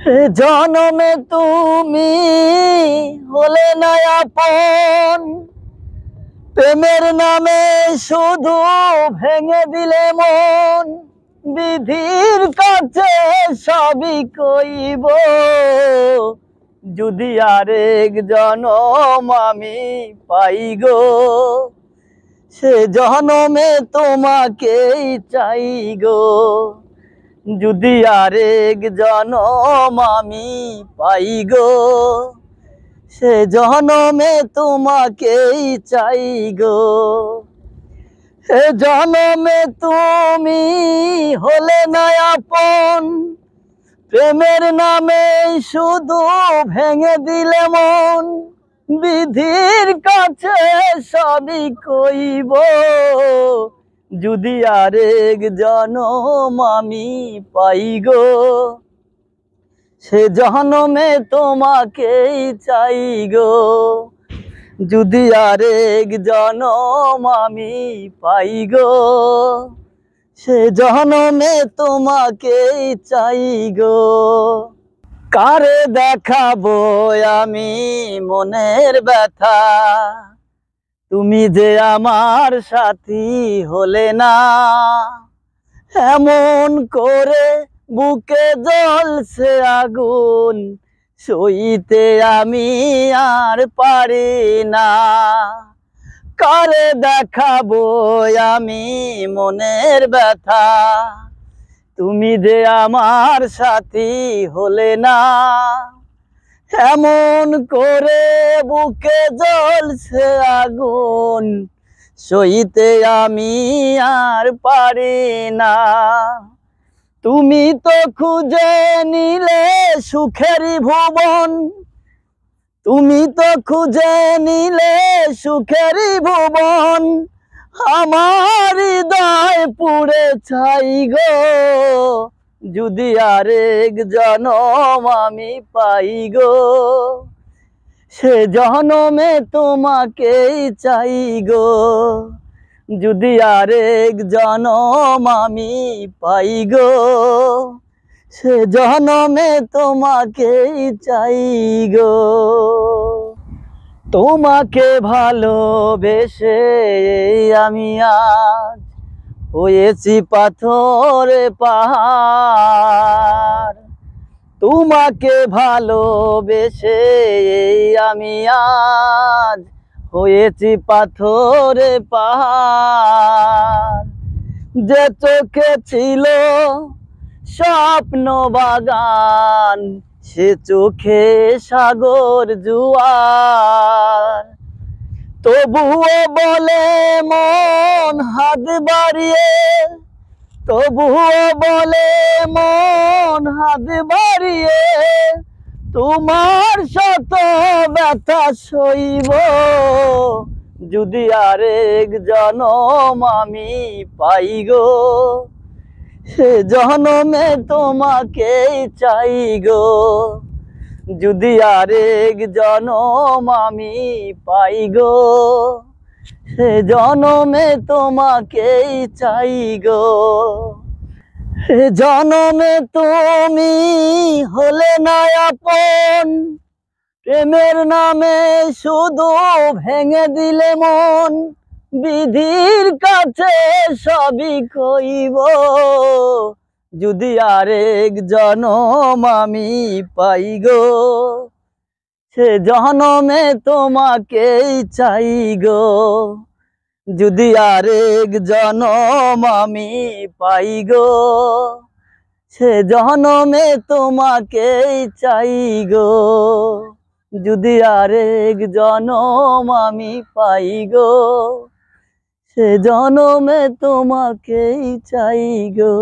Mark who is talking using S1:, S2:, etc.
S1: জনমে তুমি হলে না আপন, প্রেমের নামে শুধু ভেঙে দিলে মন। বিধির কাছে সবই কইব, যদি আরেক জনম আমি পাই গো, সে জনমে তোমাকেই চাই গো। যদি আরেক জনম আমি পাই গো, সে জনমে তোমাকেই চাই গো। হে জনমে তুমি হলে না আপন, প্রেমের নামে শুধু ভেঙে দিলে মন। বিধির কাছে সবই কইব, যদি আরেক জনম আমি পাই গো, সে জনমে তোমাকেই চাই গো। যদি আরেক জনম আমি পাই গো, সে জনমে তোমাকেই চাই গো। কারে দেখাবো আমি মনের ব্যথা, তুমি যে আমার সাথী হলে না। এমন করে বুকে জ্বলছে আগুন, সইতে আমি আর পারি না। কারে দেখাবো আমি মনের ব্যথা, তুমি যে আমার সাথী হলে না। এমন করে বুকে জ্বলছে আগুন, সইতে আমি আর পারি না। তুমি তো খুঁজে নিলে সুখেরই ভুবন, তুমি তো খুঁজে নিলে সুখেরই ভুবন। আমার হৃদয় পুড়ে ছাই গো, যদি আরেক জনম আমি পাই গো, সে জনমে তোমাকেই চাই গো। যদি আরেক জনম আমি পাই গো, সে জনমে তোমাকেই চাই গো। তোমাকে ভালোবেসে আমি আজ হয়েছি পাথরে পাহাড়। তোমাকে ভালোবেসে আমি আজ হয়েছি পাথরে পাহাড়। যে চোখে ছিল স্বপ্ন বাগান, সে চোখে সাগর জুয়ার। তবুও বলে মন হাত বাড়িয়ে, তবুও বলে মন হাত বাড়িয়ে, তোমার শত ব্যথা সইব, যদি আরেক জনম আমি পাই গো, সে জনমে তোমাকেই চাই গো। যদি আরেক জনম আমি পাই গো, সে জনমে তোমাকেই চাই গো। সে জনমে তুমি হলে না আপন, প্রেমের নামে শুধু ভেঙে দিলে মন। বিধির কাছে সবই কইব, যদি আরেক জনম আমি পাই গো, সে জনমে তোমাকেই চাই গো। যদি আরেক জনম আমি পাই গো, সে জনমে তোমাকেই চাই গো। যদি আরেক জনম আমি পাই গো, সে জনমে তোমাকেই চাই গো।